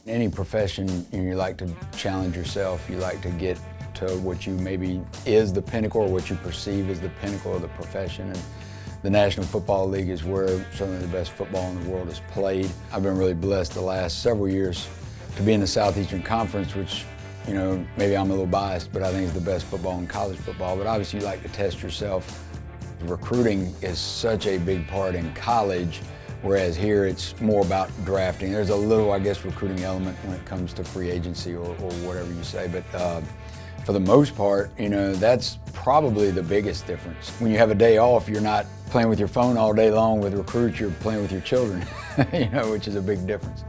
Any profession, you like to challenge yourself. You like to get to what you maybe is the pinnacle or what you perceive as the pinnacle of the profession. And the National Football League is where certainly the best football in the world is played. I've been really blessed the last several years to be in the Southeastern Conference, which, you know, maybe I'm a little biased, but I think it's the best football in college football. But obviously you like to test yourself. Recruiting is such a big part in college, whereas here it's more about drafting. There's a little, I guess, recruiting element when it comes to free agency or whatever you say, but for the most part, you know, that's probably the biggest difference. When you have a day off, you're not playing with your phone all day long with recruits, you're playing with your children, you know, which is a big difference.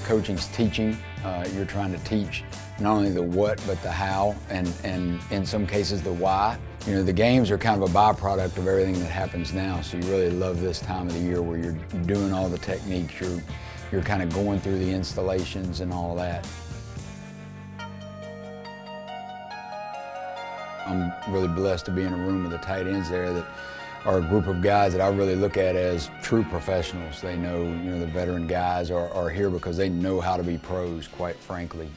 Coaching's teaching. You're trying to teach not only the what, but the how, and in some cases the why. You know, the games are kind of a byproduct of everything that happens now, so you really love this time of the year where you're doing all the techniques, you're kind of going through the installations and all that. I'm really blessed to be in a room with the tight ends there that are a group of guys that I really look at as true professionals. They know, you know, the veteran guys are here because they know how to be pros, quite frankly.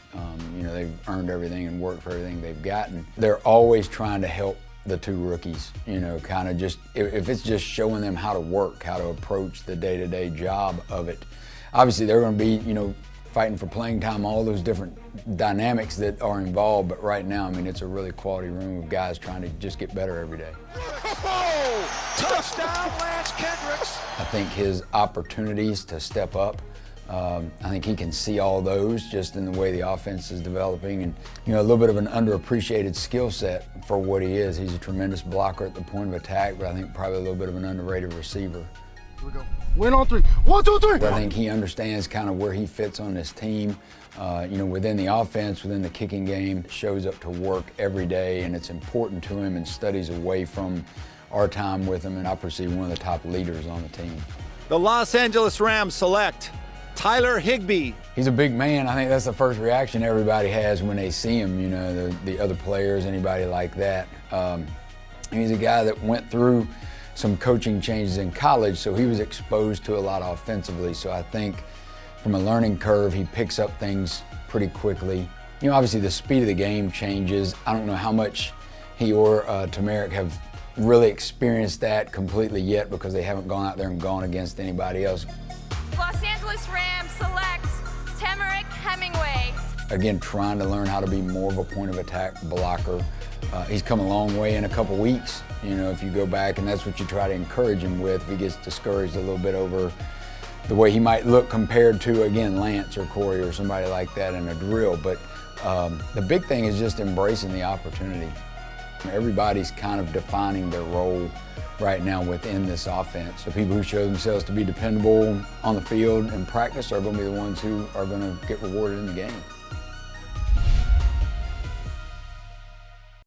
You know, they've earned everything and worked for everything they've gotten. They're always trying to help the two rookies, you know, kind of just, if it's just showing them how to work, how to approach the day-to-day job of it. Obviously, they're going to be, you know, fighting for playing time, all those different dynamics that are involved, but right now, I mean, it's a really quality room of guys trying to just get better every day. Oh, touchdown, Lance Kendricks. I think his opportunities to step up, I think he can see all those just in the way the offense is developing, and, you know, a little bit of an underappreciated skill set for what he is. He's a tremendous blocker at the point of attack, but I think probably a little bit of an underrated receiver. Here we go. Win on three. 1, 2, 3. I think he understands kind of where he fits on this team. You know, within the offense, within the kicking game, shows up to work every day, and it's important to him and studies away from our time with him, and I perceive one of the top leaders on the team. The Los Angeles Rams select Tyler Higbee. He's a big man. I think that's the first reaction everybody has when they see him, you know, the other players, anybody like that. He's a guy that went through some coaching changes in college, so he was exposed to a lot offensively. So I think from a learning curve, he picks up things pretty quickly. You know, obviously the speed of the game changes. I don't know how much he or Temmarick have really experienced that completely yet because they haven't gone out there and gone against anybody else. Los Angeles Rams select Temmarick Hemingway. Again, trying to learn how to be more of a point of attack blocker. He's come a long way in a couple weeks. You know, if you go back, and that's what you try to encourage him with. If he gets discouraged a little bit over the way he might look compared to, again, Lance or Corey or somebody like that in a drill. But the big thing is just embracing the opportunity. Everybody's kind of defining their role right now within this offense. The people who show themselves to be dependable on the field and practice are going to be the ones who are going to get rewarded in the game.